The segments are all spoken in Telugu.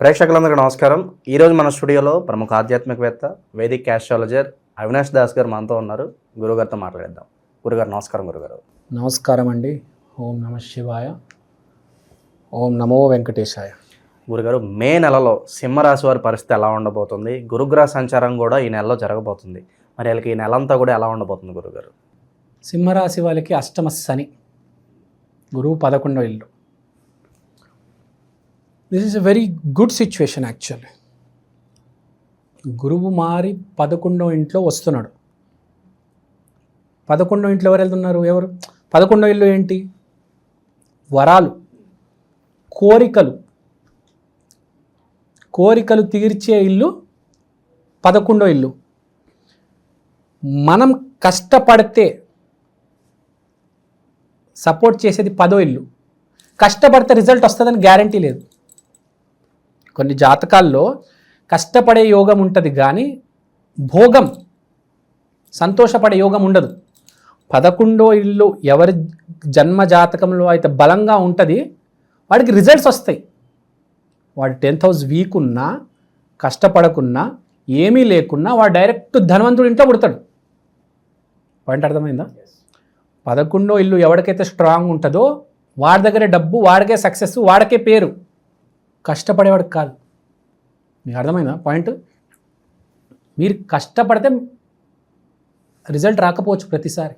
ప్రేక్షకులందరికీ నమస్కారం. ఈరోజు మన స్టూడియోలో ప్రముఖ ఆధ్యాత్మికవేత్త, వేదిక్ ఆస్ట్రాలజర్ అవినాష్ దాస్ గారు మనతో ఉన్నారు. గురుగారితో మాట్లాడేద్దాం. గురుగారు నమస్కారం. గురుగారు నమస్కారం అండి. ఓం నమ శివాయ, ఓం నమో వెంకటేశాయ. గురుగారు, మే నెలలో సింహరాశి వారి పరిస్థితి ఎలా ఉండబోతుంది? గురుగ్రహ సంచారం కూడా ఈ నెలలో జరగబోతుంది. మరి వీళ్ళకి ఈ నెలంతా కూడా ఎలా ఉండబోతుంది గురుగారు? సింహరాశి వాళ్ళకి అష్టమ శని, గురువు 11వ ఇల్లు. This is a very good situation actually. గురువు మారి 11వ ఇంట్లో వస్తున్నాడు. 11వ ఇంట్లో ఎవరు వెళ్తున్నారు? 11వ ఇల్లు ఏంటి? వరాలు, కోరికలు తీర్చే ఇల్లు 11వ ఇల్లు. మనం కష్టపడితే సపోర్ట్ చేసేది 10వ ఇల్లు. కష్టపడితే రిజల్ట్ వస్తుందని గ్యారంటీ లేదు. కొన్ని జాతకాల్లో కష్టపడే యోగం ఉంటుంది కానీ భోగం, సంతోషపడే యోగం ఉండదు. 11వ ఇల్లు ఎవరి జన్మ జాతకంలో అయితే బలంగా ఉంటుంది వాడికి రిజల్ట్స్ వస్తాయి. వాడు 10th హౌస్ వీక్ ఉన్నా, కష్టపడకున్నా, ఏమీ లేకున్నా వాడు డైరెక్ట్ ధనవంతుడి ఇంట్లో పుడతాడు. పాయింట్ అర్థమైందా? 11వ ఇల్లు ఎవరికైతే స్ట్రాంగ్ ఉంటుందో వాడి దగ్గరే డబ్బు, వాడికే సక్సెస్, వాడికే పేరు, కష్టపడేవాడికి కాదు. మీకు అర్థమైందా పాయింట్? మీరు కష్టపడితే రిజల్ట్ రాకపోవచ్చు ప్రతిసారి.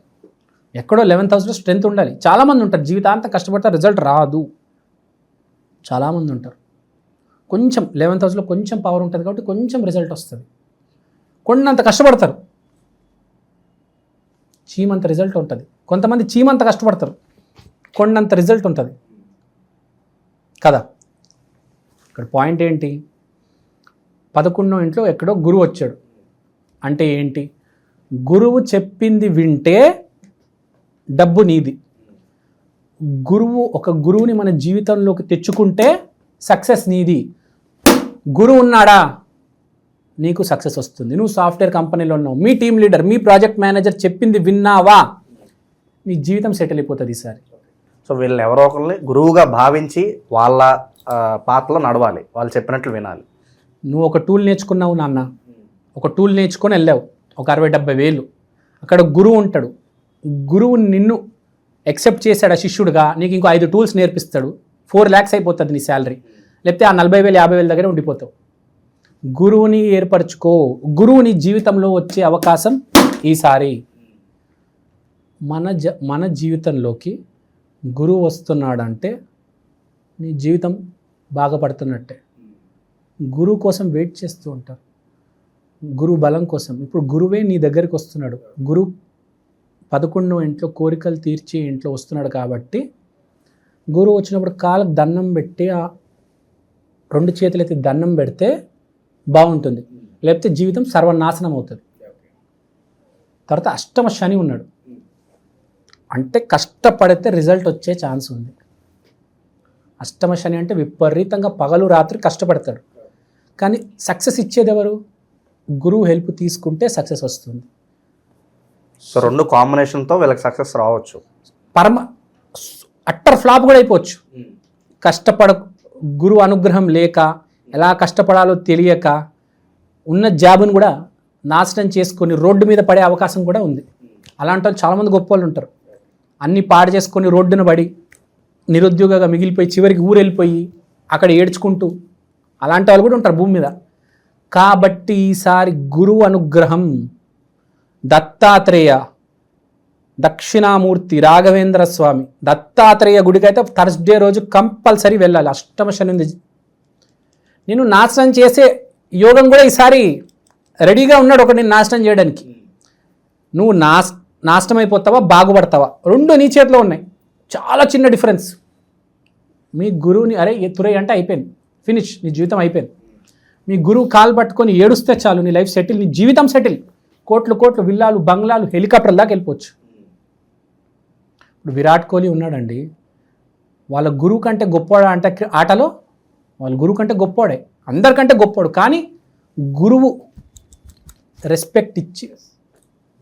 ఎక్కడో 11th హౌస్లో స్ట్రెంత్ ఉండాలి. చాలామంది ఉంటారు జీవితాంతం కష్టపడితే రిజల్ట్ రాదు. చాలామంది ఉంటారు. కొంచెం 11th హౌస్లో కొంచెం పవర్ ఉంటుంది కాబట్టి కొంచెం రిజల్ట్ వస్తుంది. కొండంత కష్టపడతారు, చీమంత రిజల్ట్ ఉంటుంది. కొంతమంది చీమంత కష్టపడతారు, కొండంత రిజల్ట్ ఉంటుంది కదా. ఇక్కడ పాయింట్ ఏంటి? 11వ ఇంట్లో ఎక్కడో గురువు వచ్చాడు అంటే ఏంటి? గురువు చెప్పింది వింటే డబ్బు నీది. ఒక గురువుని మన జీవితంలోకి తెచ్చుకుంటే సక్సెస్ నీది. గురువు ఉన్నాడా నీకు సక్సెస్ వస్తుంది. నువ్వు సాఫ్ట్వేర్ కంపెనీలో ఉన్నావు, మీ టీం లీడర్, మీ ప్రాజెక్ట్ మేనేజర్ చెప్పింది విన్నావా, నీ జీవితం సెటిల్ అయిపోతుంది ఈసారి. సో వీళ్ళు ఎవరో ఒకరిని గురువుగా భావించి వాళ్ళ పాత్రలో నడవాలి, వాళ్ళు చెప్పినట్లు వినాలి. నువ్వు ఒక టూల్ నేర్చుకున్నావు నాన్న, ఒక టూల్ నేర్చుకొని వెళ్ళావు, ఒక 60-70 వేలు. అక్కడ గురువు ఉంటాడు. గురువు నిన్ను ఎక్సెప్ట్ చేశాడు శిష్యుడిగా, నీకు ఇంకో 5 టూల్స్ నేర్పిస్తాడు. 4 lakhs అయిపోతుంది నీ శాలరీ. లేకపోతే ఆ 40,000 50,000 దగ్గర ఉండిపోతావు. గురువుని ఏర్పరచుకో. గురువు నీ జీవితంలో వచ్చే అవకాశం ఈసారి. మన జీవితంలోకి గురువు వస్తున్నాడంటే నీ జీవితం బాగుపడుతున్నట్టే. గురువు కోసం వెయిట్ చేస్తూ ఉంటారు, గురువు బలం కోసం. ఇప్పుడు గురువే నీ దగ్గరికి వస్తున్నాడు. గురువు 11వ ఇంట్లో కోరికలు తీర్చే ఇంట్లో వస్తున్నాడు కాబట్టి గురువు వచ్చినప్పుడు కాళ్ళకు దండం పెట్టి, 2 చేతులైతే దండం పెడితే బాగుంటుంది. లేకపోతే జీవితం సర్వనాశనం అవుతుంది. తర్వాత అష్టమ శని ఉన్నాడు అంటే కష్టపడితే రిజల్ట్ వచ్చే ఛాన్స్ ఉంది. అష్టమ శని అంటే విపరీతంగా పగలు రాత్రి కష్టపడతాడు, కానీ సక్సెస్ ఇచ్చేది ఎవరు? గురువు హెల్ప్ తీసుకుంటే సక్సెస్ వస్తుంది. సో 2 కాంబినేషన్తో వీళ్ళకి సక్సెస్ రావచ్చు. అట్టర్ ఫ్లాప్ కూడా అయిపోవచ్చు. గురువు అనుగ్రహం లేక, ఎలా కష్టపడాలో తెలియక ఉన్న జాబును కూడా నాశనం చేసుకొని రోడ్డు మీద పడే అవకాశం కూడా ఉంది. అలాంటి వాళ్ళు చాలామంది గొప్ప వాళ్ళు ఉంటారు. అన్నీ పాడు చేసుకొని రోడ్డున పడి నిరుద్యోగంగా మిగిలిపోయి చివరికి ఊరు వెళ్ళిపోయి అక్కడ ఏడ్చుకుంటూ అలాంటి వాళ్ళు కూడా ఉంటారు భూమి మీద. కాబట్టి ఈసారి గురువు అనుగ్రహం, దత్తాత్రేయ, దక్షిణామూర్తి, రాఘవేంద్ర స్వామి, దత్తాత్రేయ గుడికైతే థర్స్డే రోజు కంపల్సరీ వెళ్ళాలి. అష్టమ శని ఉంది. నేను నాశనం చేసే యోగం కూడా ఈసారి రెడీగా ఉన్నాడు ఒకటి నేను నాశనం చేయడానికి. నువ్వు నాశనం అయిపోతావా, బాగుపడతావా, 2 నీ చేతిలో ఉన్నాయి. చాలా చిన్న డిఫరెన్స్. మీ గురువుని తురై అంటే అయిపోయింది, ఫినిష్, నీ జీవితం అయిపోయింది. మీ గురువు కాలు పట్టుకొని ఏడుస్తే చాలు, నీ లైఫ్ సెటిల్, నీ జీవితం సెటిల్. కోట్లు విల్లాలు, బంగ్లాలు, హెలికాప్టర్ దాకా వెళ్ళిపోవచ్చు. ఇప్పుడు విరాట్ కోహ్లీ ఉన్నాడండి, వాళ్ళ గురువు కంటే గొప్పవాడా అంటే ఆటలో వాళ్ళ గురువు కంటే గొప్పవాడే, అందరికంటే గొప్పవాడు. కానీ గురువు రెస్పెక్ట్ ఇచ్చి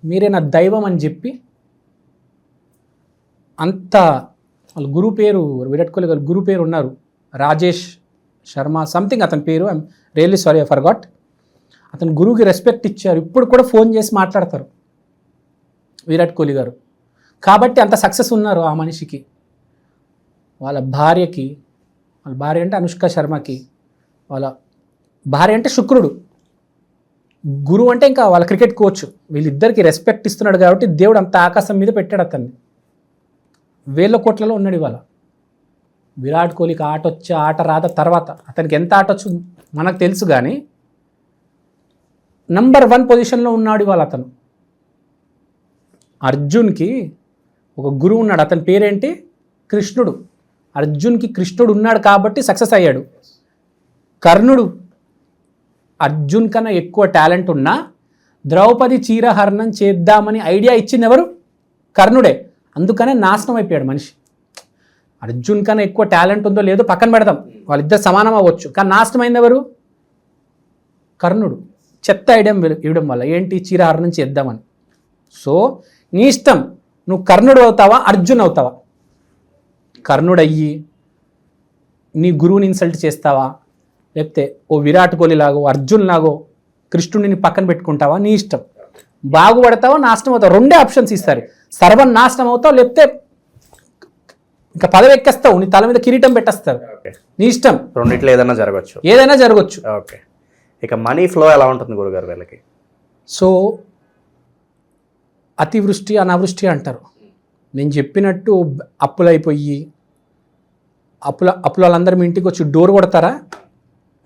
మీరే నా దైవం అని చెప్పి అంత వాళ్ళ గురువు పేరు, విరాట్ కోహ్లీ గారు గురువు పేరు ఉన్నారు, రాజేష్ శర్మ సంథింగ్ అతని పేరు, I'm really sorry I forgot. అతను గురువుకి రెస్పెక్ట్ ఇచ్చారు, ఇప్పుడు కూడా ఫోన్ చేసి మాట్లాడతారు విరాట్ కోహ్లీ గారు. కాబట్టి అంత సక్సెస్ ఉన్నారు ఆ మనిషికి. వాళ్ళ భార్య అంటే అనుష్క శర్మకి, వాళ్ళ భార్య అంటే శుక్రుడు, గురువు అంటే ఇంకా వాళ్ళ క్రికెట్ కోచ్. వీళ్ళిద్దరికి రెస్పెక్ట్ ఇస్తున్నాడు కాబట్టి దేవుడు అంత ఆకాశం మీద పెట్టాడు అతన్ని. వేల కోట్లలో ఉన్నాడు ఇవాళ. విరాట్ కోహ్లీకి ఆట వచ్చే ఆట రాత తర్వాత అతనికి ఎంత ఆట వచ్చు మనకు తెలుసు, కానీ నంబర్ 1 పొజిషన్లో ఉన్నాడు ఇవాళ అతను. అర్జున్కి ఒక గురువు ఉన్నాడు, అతని పేరేంటి? కృష్ణుడు. అర్జున్కి కృష్ణుడు ఉన్నాడు కాబట్టి సక్సెస్ అయ్యాడు. కర్ణుడు అర్జున్ కన్నా ఎక్కువ టాలెంట్ ఉన్నా ద్రౌపది చీరహరణం చేద్దామని ఐడియా ఇచ్చింది ఎవరు? కర్ణుడే. అందుకనే నాశనం అయిపోయాడు మనిషి. అర్జున్ కన్నా ఎక్కువ టాలెంట్ ఉందో లేదో పక్కన పెడదాం, వాళ్ళిద్దరు సమానం అవ్వచ్చు, కానీ నాశనం అయింది ఎవరు? కర్ణుడు. చెత్త ఐడియా ఇవ్వడం వల్ల ఏంటి? చీరహరణం చేద్దామని. సో నీ ఇష్టం, నువ్వు కర్ణుడు అవుతావా అర్జున్ అవుతావా? కర్ణుడు అయ్యి నీ గురువుని ఇన్సల్ట్ చేస్తావా, లేకపోతే ఓ విరాట్ కోహ్లీ లాగో అర్జున్ లాగో కృష్ణుడిని పక్కన పెట్టుకుంటావా? నీ ఇష్టం. బాగుపడతావా నాశనం అవుతావు, రెండే ఆప్షన్స్ ఇస్తారు. సర్వం నాశనం అవుతావు, లేకపోతే ఇంకా పదవి ఎక్కేస్తావు, నీ తల మీద కిరీటం పెట్టేస్తారు. నీ ఇష్టం. రెండిట్లో ఏదైనా జరగచ్చు. ఓకే. ఇక మనీ ఫ్లో ఎలా ఉంటుంది గురుగారు వీళ్ళకి? సో అతివృష్టి అనావృష్టి అంటారు. నేను చెప్పినట్టు అప్పులైపోయి అప్పుల వాళ్ళందరూ మీ ఇంటికి వచ్చి డోర్ కొడతారా,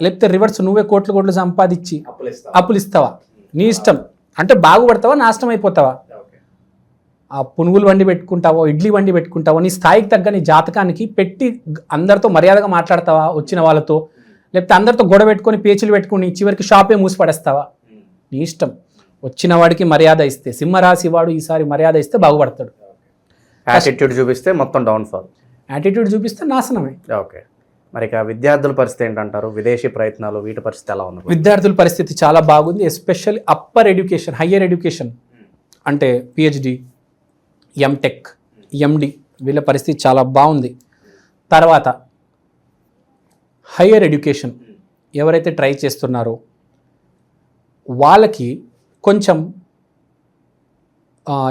లేకపోతే రివర్స్ నువ్వే కోట్లు సంపాదించి అప్పులు ఇస్తావా? నీ ఇష్టం. అంటే బాగుపడతావా నాశనం అయిపోతావా? ఆ పునుగులు వండి పెట్టుకుంటావో ఇడ్లీ వండి పెట్టుకుంటావో, నీ స్థాయికి తగ్గ నీ జాతకానికి పెట్టి అందరితో మర్యాదగా మాట్లాడతావా వచ్చిన వాళ్ళతో, లేకపోతే అందరితో గొడవ పెట్టుకొని పేచీలు పెట్టుకుని చివరికి షాపే మూసిపడేస్తావా? నీ ఇష్టం. వచ్చిన వాడికి మర్యాద ఇస్తే, సింహరాశి వాడు ఈసారి మర్యాద ఇస్తే బాగుపడతాడు. యాటిట్యూడ్ చూపిస్తే మొత్తం డౌన్ఫాల్, యాటిట్యూడ్ చూపిస్తే నాశనమే. ఓకే. మరి ఇక విద్యార్థుల పరిస్థితి ఏంటంటారు? విదేశీ ప్రయత్నాలు వీటి పరిస్థితి ఎలా ఉంది? విద్యార్థుల పరిస్థితి చాలా బాగుంది, especially upper education, higher education అంటే పిహెచ్డి, ఎంటెక్, ఎండి, వీళ్ళ పరిస్థితి చాలా బాగుంది. తర్వాత హయ్యర్ ఎడ్యుకేషన్ ఎవరైతే ట్రై చేస్తున్నారో వాళ్ళకి కొంచెం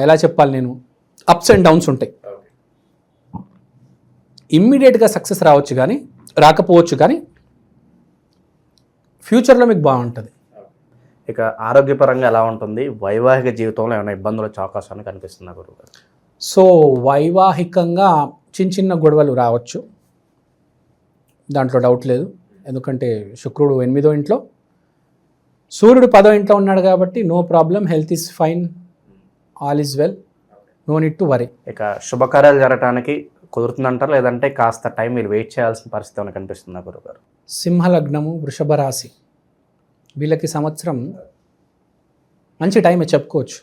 ఎలా చెప్పాలి, నేను అప్స్ అండ్ డౌన్స్ ఉంటాయి. ఇమ్మీడియట్గా సక్సెస్ రాకపోవచ్చు కానీ ఫ్యూచర్లో మీకు బాగుంటుంది. ఇక ఆరోగ్యపరంగా ఎలా ఉంటుంది? వైవాహిక జీవితంలో ఏమైనా ఇబ్బందులు వచ్చే అవకాశాన్ని కనిపిస్తుందా గురుగారు? సో వైవాహికంగా చిన్న గొడవలు రావచ్చు, దాంట్లో డౌట్ లేదు. ఎందుకంటే శుక్రుడు 8వ ఇంట్లో, సూర్యుడు 10వ ఇంట్లో ఉన్నాడు కాబట్టి no problem, health is fine, all is well, no need to worry. ఇక శుభకార్యాలు జరగడానికి కుదురుతుందంటారు, లేదంటే కాస్త టైం మీరు వెయిట్ చేయాల్సిన పరిస్థితి ఏమైనా కనిపిస్తుందా గురుగారు? సింహలగ్నము, వృషభ రాశి, వీళ్ళకి సంవత్సరం మంచి టైమే చెప్పుకోవచ్చు.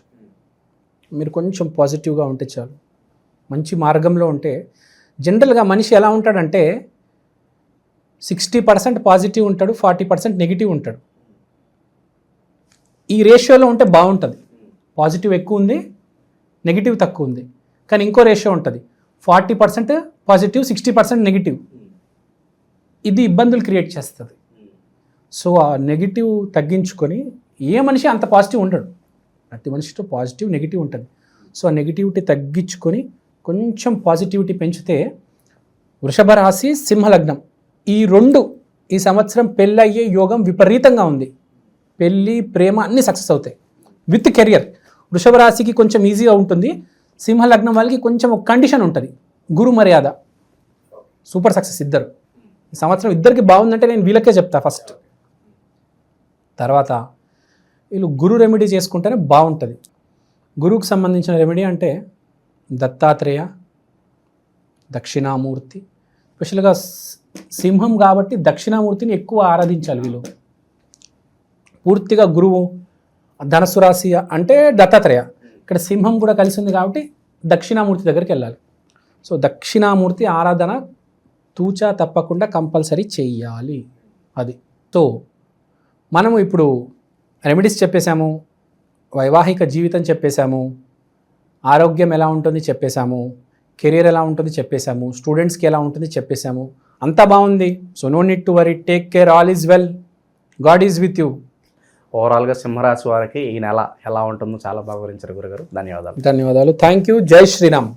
మీరు కొంచెం పాజిటివ్గా ఉంటే చాలు, మంచి మార్గంలో ఉంటే. జనరల్గా మనిషి ఎలా ఉంటాడంటే 60% పాజిటివ్ ఉంటాడు, 40% నెగిటివ్ ఉంటాడు. ఈ రేషియోలో ఉంటే బాగుంటుంది. పాజిటివ్ ఎక్కువ ఉంది, నెగిటివ్ తక్కువ ఉంది. కానీ ఇంకో రేషియో ఉంటుంది, 40% పాజిటివ్, 60% నెగిటివ్. ఇది ఇబ్బందులు క్రియేట్ చేస్తుంది. సో ఆ నెగిటివ్ తగ్గించుకొని, ఏ మనిషి అంత పాజిటివ్ ఉండడు, ప్రతి మనిషితో పాజిటివ్ నెగిటివ్ ఉంటుంది. సో ఆ నెగిటివిటీ తగ్గించుకొని కొంచెం పాజిటివిటీ పెంచితే, వృషభ రాశి, సింహలగ్నం ఈ రెండు ఈ సంవత్సరం పెళ్ళయ్యే యోగం విపరీతంగా ఉంది. పెళ్ళి, ప్రేమ అన్నీ సక్సెస్ అవుతాయి విత్ కెరియర్. వృషభ రాశికి కొంచెం ఈజీగా ఉంటుంది, సింహలగ్నం వాళ్ళకి కొంచెం ఒక కండిషన్ ఉంటుంది, గురు మర్యాద, సూపర్ సక్సెస్ ఇద్దరు. ఈ సంవత్సరం ఇద్దరికి బాగుందంటే నేను వీళ్ళకే చెప్తా ఫస్ట్. తర్వాత వీళ్ళు గురు రెమెడీ చేసుకుంటేనే బాగుంటుంది. గురువుకు సంబంధించిన రెమెడీ అంటే దత్తాత్రేయ, దక్షిణామూర్తి, స్పెషల్గా సింహం కాబట్టి దక్షిణామూర్తిని ఎక్కువ ఆరాధించాలి వీళ్ళు. పూర్తిగా గురువు ధనస్సు రాశి అంటే దత్తాత్రేయ, ఇక్కడ సింహం కూడా కలిసి ఉంది కాబట్టి దక్షిణామూర్తి దగ్గరికి వెళ్ళాలి. సో దక్షిణామూర్తి ఆరాధన తూచా తప్పకుండా కంపల్సరీ చెయ్యాలి. అది. సో మనము ఇప్పుడు రెమెడీస్ చెప్పేశాము, వైవాహిక జీవితం చెప్పేశాము, ఆరోగ్యం ఎలా ఉంటుంది చెప్పేశాము, కెరీర్ ఎలా ఉంటుంది చెప్పేశాము, స్టూడెంట్స్కి ఎలా ఉంటుంది చెప్పేశాము, అంతా బాగుంది. So no need to worry, take care, all is well, God is with you. ఓవరాల్గా సింహరాశి వారికి ఈ నెల ఎలా ఉంటుందో చాలా బాగా వివరించారు గురుగారు. ధన్యవాదాలు. ధన్యవాదాలు. Thank you. జై శ్రీరామ్.